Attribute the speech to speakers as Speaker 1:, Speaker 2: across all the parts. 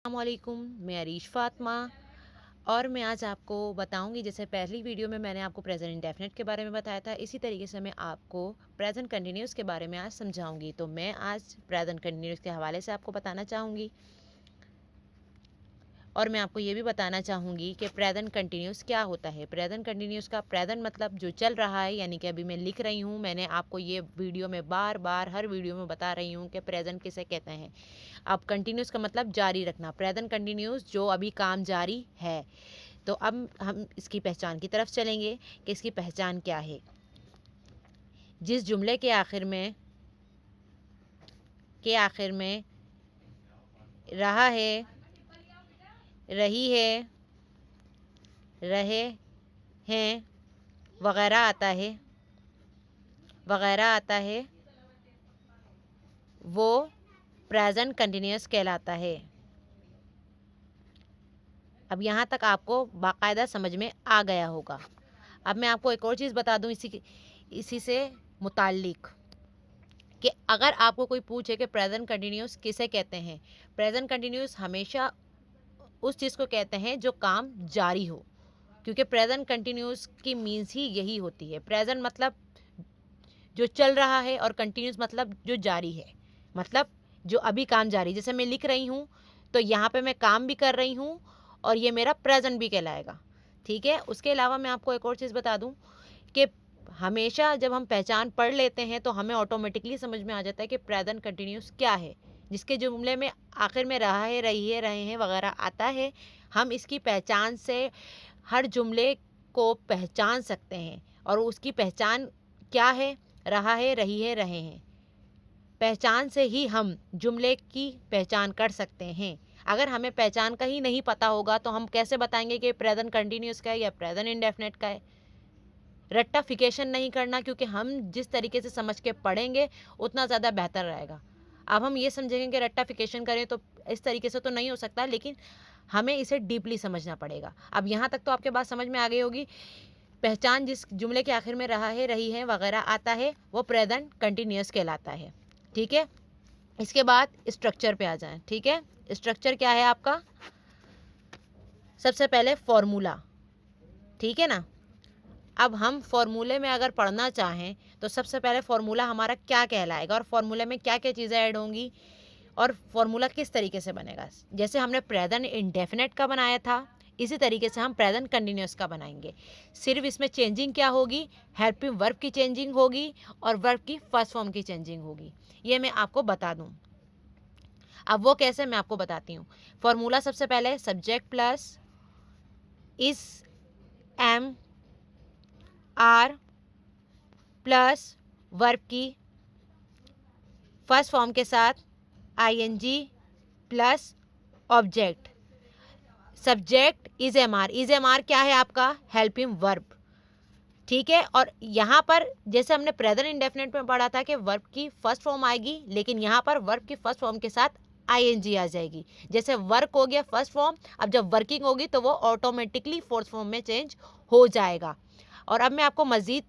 Speaker 1: अस्सलामुअलैकुम, मैं अरीश फ़ातिमा और मैं आज आपको बताऊंगी। जैसे पहली वीडियो में मैंने आपको प्रेजेंट इंडेफिनिट के बारे में बताया था, इसी तरीके से मैं आपको प्रेजेंट कंटिन्यूस के बारे में आज समझाऊंगी। तो मैं आज प्रेजेंट कंटिन्यूस के हवाले से आपको बताना चाहूँगी और मैं आपको ये भी बताना चाहूँगी कि प्रेजेंट कंटिन्यूस क्या होता है। प्रेजेंट कंटिन्यूस का प्रेजेंट मतलब जो चल रहा है, यानी कि अभी मैं लिख रही हूँ। मैंने आपको ये वीडियो में बार बार हर वीडियो में बता रही हूँ कि प्रेजेंट किसे कहते हैं। अब कंटिन्यूस का मतलब जारी रखना, प्रेजेंट कंटिन्यूस जो अभी काम जारी है। तो अब हम इसकी पहचान की तरफ चलेंगे कि इसकी पहचान क्या है। जिस जुमले के आखिर में रहा है, रही है, रहे हैं वगैरह आता है वो प्रेजेंट कंटिन्यूस कहलाता है। अब यहाँ तक आपको बाकायदा समझ में आ गया होगा। अब मैं आपको एक और चीज़ बता दूँ इसी से मुताल्लिक कि अगर आपको कोई पूछे कि प्रेजेंट कंटिन्यूस किसे कहते हैं, प्रेजेंट कंटिन्यूस हमेशा उस चीज़ को कहते हैं जो काम जारी हो, क्योंकि प्रेजेंट कंटिन्यूस की मीन्स ही यही होती है। प्रेजेंट मतलब जो चल रहा है और कंटिन्यूस मतलब जो जारी है, मतलब जो अभी काम जारी। जैसे मैं लिख रही हूँ तो यहाँ पे मैं काम भी कर रही हूँ और ये मेरा प्रेजेंट भी कहलाएगा। ठीक है। उसके अलावा मैं आपको एक और चीज़ बता दूँ कि हमेशा जब हम पहचान पढ़ लेते हैं तो हमें ऑटोमेटिकली समझ में आ जाता है कि प्रेजेंट कंटिन्यूस क्या है। जिसके जुमले में आखिर में रहा है, रही है, रहे हैं वगैरह आता है, हम इसकी पहचान से हर जुमले को पहचान सकते हैं। और उसकी पहचान क्या है? रहा है, रही है, रहे हैं। पहचान से ही हम जुमले की पहचान कर सकते हैं। अगर हमें पहचान का ही नहीं पता होगा तो हम कैसे बताएंगे कि प्रेजेंट कंटिन्यूस का है या प्रेजेंट इंडेफिनिट का है। रट्टाफिकेशन नहीं करना, क्योंकि हम जिस तरीके से समझ के पढ़ेंगे उतना ज़्यादा बेहतर रहेगा। अब हम ये समझेंगे कि रट्टाफिकेशन करें तो इस तरीके से तो नहीं हो सकता, लेकिन हमें इसे डीपली समझना पड़ेगा। अब यहाँ तक तो आपके बात समझ में आ गई होगी। पहचान जिस जुमले के आखिर में रहा है, रही है वगैरह आता है वो प्रेजेंट कंटिन्यूस कहलाता है। ठीक है। इसके बाद स्ट्रक्चर पे आ जाएं। ठीक है। स्ट्रक्चर क्या है आपका? सबसे पहले फॉर्मूला। ठीक है ना। अब हम फॉर्मूले में अगर पढ़ना चाहें तो सबसे पहले फॉर्मूला हमारा क्या कहलाएगा और फॉर्मूले में क्या क्या चीज़ें ऐड होंगी और फॉर्मूला किस तरीके से बनेगा। जैसे हमने प्रेजेंट इंडेफिनिट का बनाया था, इसी तरीके से हम प्रेजेंट कंटिन्यूस का बनाएंगे। सिर्फ इसमें चेंजिंग क्या होगी? हेल्पिंग वर्ब की चेंजिंग होगी और वर्ब की फर्स्ट फॉर्म की चेंजिंग होगी। ये मैं आपको बता दूं। अब वो कैसे, मैं आपको बताती हूँ। फॉर्मूला सबसे पहले subject plus is am are plus verb की फर्स्ट फॉर्म के साथ ING plus object. Subject is am are. Is am are क्या है आपका? Helping verb. ठीक है। और यहाँ पर जैसे हमने प्रेजेंट इंडेफिनिट में पढ़ा था कि वर्ब की फर्स्ट फॉर्म आएगी, लेकिन यहाँ पर वर्ब की फर्स्ट फॉर्म के साथ आईएनजी आ जाएगी। जैसे वर्क हो गया फर्स्ट फॉर्म, अब जब वर्किंग होगी तो वो ऑटोमेटिकली फोर्थ फॉर्म में चेंज हो जाएगा। और अब मैं आपको मज़ीद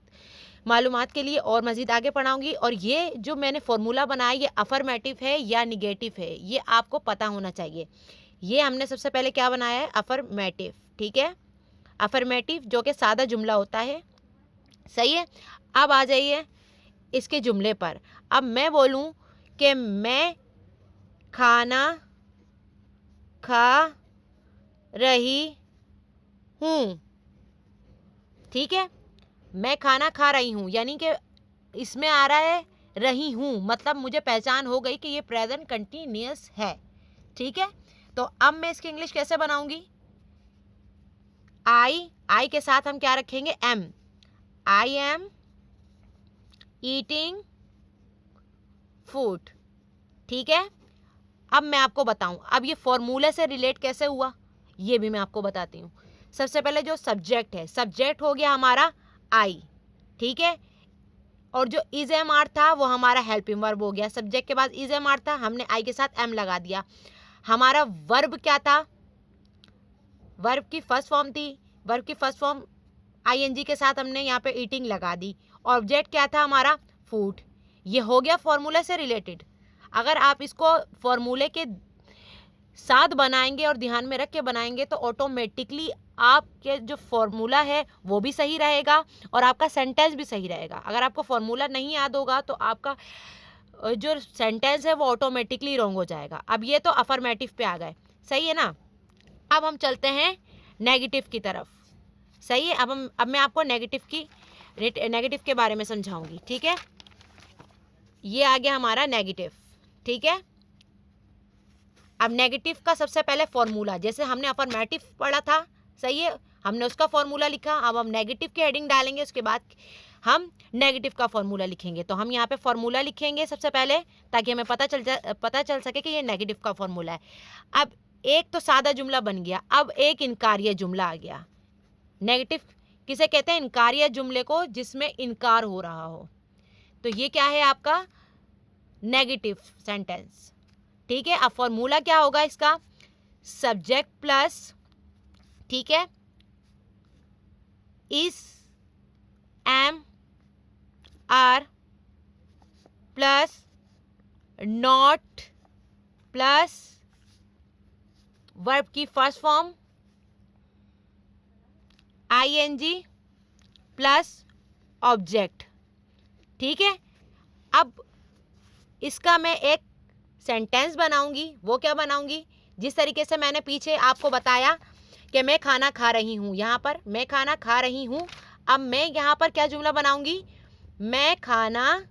Speaker 1: मालूमात के लिए और मज़ीद आगे पढ़ाऊंगी। और ये जो मैंने फार्मूला बनाया ये अफर्मेटिव है या निगेटिव है, ये आपको पता होना चाहिए। ये हमने सबसे पहले क्या बनाया है? अफर्मेटिव। ठीक है। अफर्मेटिव जो कि सादा जुमला होता है। सही है। अब आ जाइए इसके जुमले पर। अब मैं बोलूं कि मैं खाना खा रही हूँ। ठीक है। मैं खाना खा रही हूँ, यानी कि इसमें आ रहा है रही हूँ, मतलब मुझे पहचान हो गई कि ये प्रेजेंट कंटिन्यूअस है। ठीक है। तो अब मैं इसकी इंग्लिश कैसे बनाऊंगी? आई के साथ हम क्या रखेंगे? Am. I am eating food. ठीक है। अब मैं आपको बताऊं, अब ये फॉर्मूले से रिलेट कैसे हुआ ये भी मैं आपको बताती हूँ। सबसे पहले जो सब्जेक्ट है, सब्जेक्ट हो गया हमारा आई। ठीक है। और जो इज एम आर था वो हमारा हेल्पिंग वर्ब हो गया। सब्जेक्ट के बाद इज एम आर था, हमने आई के साथ एम लगा दिया। हमारा वर्ब क्या था? वर्ब की फर्स्ट फॉर्म थी। वर्ब की फर्स्ट फॉर्म आईएनजी के साथ हमने यहाँ पे ईटिंग लगा दी। ऑब्जेक्ट क्या था हमारा? फूड। ये हो गया फॉर्मूले से रिलेटेड। अगर आप इसको फॉर्मूले के साथ बनाएंगे और ध्यान में रख के बनाएंगे तो ऑटोमेटिकली आपके जो फॉर्मूला है वो भी सही रहेगा और आपका सेंटेंस भी सही रहेगा। अगर आपको फॉर्मूला नहीं याद होगा तो आपका जो सेंटेंस है वो ऑटोमेटिकली रॉन्ग हो जाएगा। अब ये तो अफर्मेटिव पे आ गए, सही है ना। अब हम चलते हैं नेगेटिव की तरफ, सही है। अब मैं आपको नेगेटिव के बारे में समझाऊंगी, ठीक है। ये आ गया हमारा नेगेटिव, ठीक है। अब नेगेटिव का सबसे पहले फॉर्मूला, जैसे हमने अफर्मेटिव पढ़ा था, सही है, हमने उसका फॉर्मूला लिखा। अब हम नेगेटिव की हेडिंग डालेंगे, उसके बाद हम नेगेटिव का फॉर्मूला लिखेंगे। तो हम यहाँ पे फॉर्मूला लिखेंगे सबसे पहले, ताकि हमें पता चल सके कि ये नेगेटिव का फॉर्मूला है। अब एक तो सादा जुमला बन गया, अब एक इनकार्य जुमला आ गया। नेगेटिव किसे कहते हैं? इनकार्य जुमले को, जिसमें इनकार हो रहा हो। तो ये क्या है? आपका नेगेटिव सेंटेंस, ठीक है। अब फॉर्मूला क्या होगा इसका? सब्जेक्ट प्लस, ठीक है, is, am, are plus not plus verb की first form ING plus object, ठीक है। अब इसका मैं एक सेंटेंस बनाऊंगी। वो क्या बनाऊंगी? जिस तरीके से मैंने पीछे आपको बताया कि मैं खाना खा रही हूँ, यहाँ पर मैं खाना खा रही हूँ। अब मैं यहाँ पर क्या जुमला बनाऊंगी? मैं खाना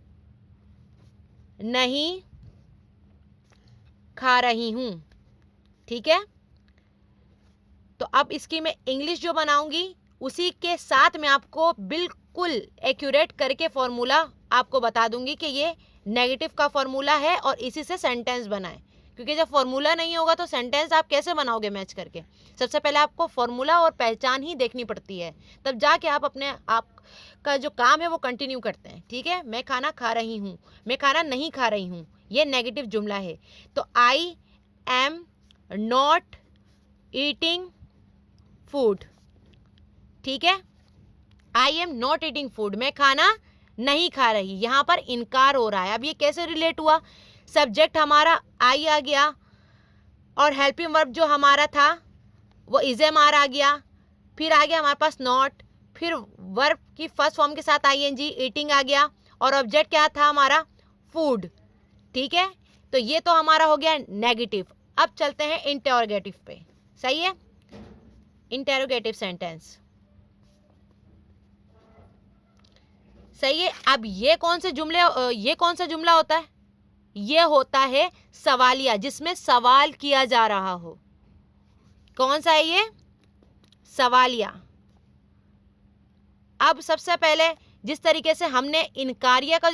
Speaker 1: नहीं खा रही हूँ, ठीक है। तो अब इसकी मैं इंग्लिश जो बनाऊंगी, उसी के साथ मैं आपको बिल्कुल एक्यूरेट करके फॉर्मूला आपको बता दूंगी कि ये नेगेटिव का फॉर्मूला है और इसी से सेंटेंस बनाएं। क्योंकि जब फॉर्मूला नहीं होगा तो सेंटेंस आप कैसे बनाओगे मैच करके? सबसे पहले आपको फॉर्मूला और पहचान ही देखनी पड़ती है, तब जाके आप अपने आप का जो काम है वो कंटिन्यू करते हैं, ठीक है। मैं खाना खा रही हूँ, मैं खाना नहीं खा रही हूँ, ये नेगेटिव जुमला है। तो I am not eating food, ठीक है। I am not eating food, मैं खाना नहीं खा रही, यहाँ पर इनकार हो रहा है। अब ये कैसे रिलेट हुआ? सब्जेक्ट हमारा आई आ गया और हेल्पिंग वर्ब जो हमारा था वो इज एम आर आ गया, फिर आ गया हमारे पास नॉट, फिर वर्ब की फर्स्ट फॉर्म के साथ आईएनजी ईटिंग आ गया और ऑब्जेक्ट क्या था हमारा? फूड, ठीक है। तो ये तो हमारा हो गया नेगेटिव। अब चलते हैं इंटेरोगेटिव पे, सही है। इंटेरोगेटिव सेंटेंस, सही है। अब ये कौन सा जुमला होता है? ये होता है सवालिया, जिसमें सवाल किया जा रहा हो। कौन सा है ये? सवालिया। अब सबसे पहले जिस तरीके से हमने इनकारिया का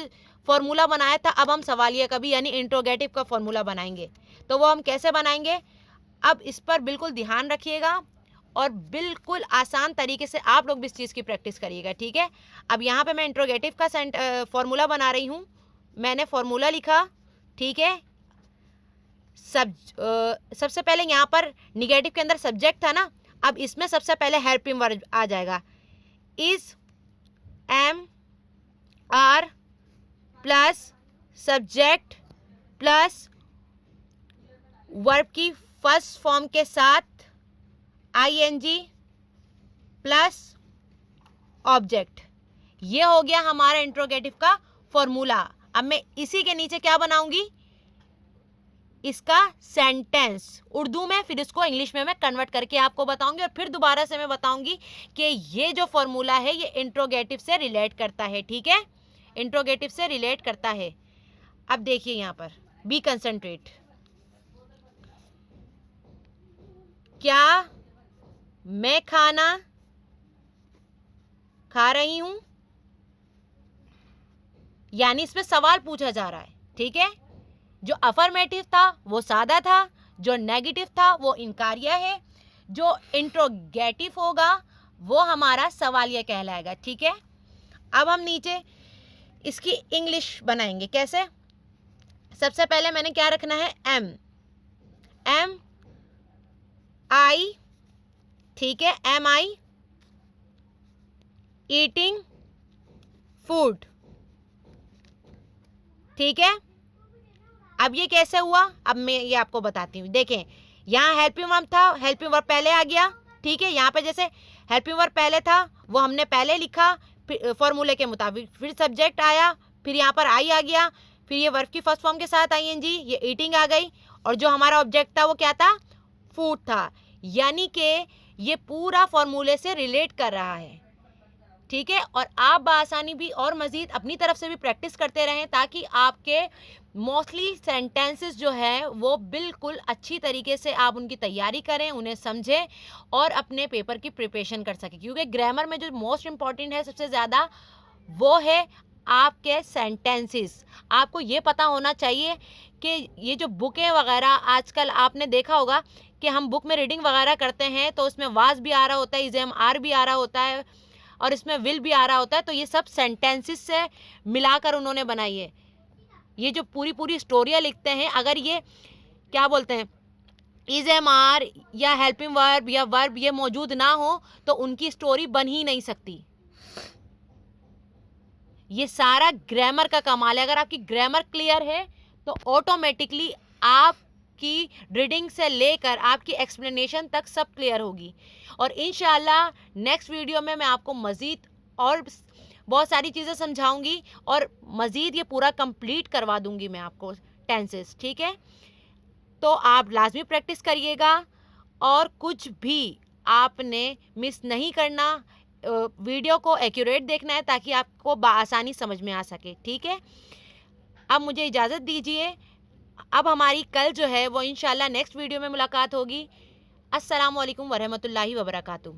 Speaker 1: फॉर्मूला बनाया था, अब हम सवालिया का भी यानी इंट्रोगेटिव का फॉर्मूला बनाएंगे। तो वो हम कैसे बनाएंगे? अब इस पर बिल्कुल ध्यान रखिएगा और बिल्कुल आसान तरीके से आप लोग भी इस चीज़ की प्रैक्टिस करिएगा, ठीक है। अब यहाँ पे मैं इंट्रोगेटिव का फॉर्मूला बना रही हूँ। मैंने फॉर्मूला लिखा, ठीक है। सबसे पहले यहाँ पर निगेटिव के अंदर सब्जेक्ट था ना, अब इसमें सबसे पहले हेल्पिंग वर्ब आ जाएगा। Is, am, are plus subject plus verb की फर्स्ट फॉर्म के साथ आईएनजी प्लस ऑब्जेक्ट। ये हो गया हमारा इंट्रोगेटिव का फॉर्मूला। अब मैं इसी के नीचे क्या बनाऊंगी? इसका सेंटेंस उर्दू में, फिर इसको इंग्लिश में मैं कन्वर्ट करके आपको बताऊंगी और फिर दोबारा से मैं बताऊंगी कि ये जो फॉर्मूला है ये इंट्रोगेटिव से रिलेट करता है, ठीक है। इंट्रोगेटिव से रिलेट करता है। अब देखिए यहाँ पर बी कंसंट्रेट। क्या मैं खाना खा रही हूं? यानी इसमें सवाल पूछा जा रहा है, ठीक है। जो अफर्मेटिव था वो सादा था, जो नेगेटिव था वो इनकारिया है, जो इंट्रोगेटिव होगा वो हमारा सवालिया कहलाएगा, ठीक है। अब हम नीचे इसकी इंग्लिश बनाएंगे। कैसे? सबसे पहले मैंने क्या रखना है? एम, एम आई, ठीक है, एम आई ईटिंग फूड, ठीक है। अब ये कैसे हुआ? अब मैं ये आपको बताती हूँ। देखें यहाँ हेल्पिंग वर्ब था, हेल्पिंग वर्ब पहले आ गया, ठीक है। यहाँ पे जैसे हेल्पिंग वर्ब पहले था वो हमने पहले लिखा फॉर्मूले के मुताबिक, फिर सब्जेक्ट आया, फिर यहाँ पर आई आ गया, फिर ये वर्ब की फर्स्ट फॉर्म के साथ आईएनजी, ये ईटिंग आ गई, और जो हमारा ऑब्जेक्ट था वो क्या था, फूड था। यानी कि ये पूरा फॉर्मूले से रिलेट कर रहा है, ठीक है। और आप बआसानी भी और मज़ीद अपनी तरफ से भी प्रैक्टिस करते रहें ताकि आपके मोस्टली सेंटेंसेस जो है वो बिल्कुल अच्छी तरीके से आप उनकी तैयारी करें, उन्हें समझें और अपने पेपर की प्रिपरेशन कर सकें। क्योंकि ग्रामर में जो मोस्ट इम्पॉर्टेंट है सबसे ज़्यादा वो है आपके सेंटेंसेस। आपको ये पता होना चाहिए कि ये जो बुकें वगैरह आजकल आपने देखा होगा कि हम बुक में रीडिंग वगैरह करते हैं तो उसमें वाज भी आ रहा होता है, इज़ेम आर भी आ रहा होता है और इसमें विल भी आ रहा होता है, तो ये सब सेंटेंसेस से मिलाकर उन्होंने बनाई है। ये जो पूरी स्टोरियाँ लिखते हैं, अगर ये क्या बोलते हैं इज़ेम आर या हेल्पिंग वर्ब या वर्ब ये मौजूद ना हो तो उनकी स्टोरी बन ही नहीं सकती। ये सारा ग्रामर का कमाल है। अगर आपकी ग्रामर क्लियर है तो ऑटोमेटिकली आपकी रीडिंग से लेकर आपकी एक्सप्लेनेशन तक सब क्लियर होगी। और इंशाल्लाह नेक्स्ट वीडियो में मैं आपको मज़ीद और बहुत सारी चीज़ें समझाऊंगी और मज़ीद ये पूरा कंप्लीट करवा दूंगी मैं आपको टेंसेस, ठीक है। तो आप लाजमी प्रैक्टिस करिएगा और कुछ भी आपने मिस नहीं करना, वीडियो को एक्यूरेट देखना है ताकि आपको बआसानी समझ में आ सके, ठीक है। अब मुझे इजाज़त दीजिए, अब हमारी कल जो है वो इंशाल्लाह नेक्स्ट वीडियो में मुलाकात होगी। अस्सलामु अलैकुम वरहमतुल्लाहि वबरकातुहू।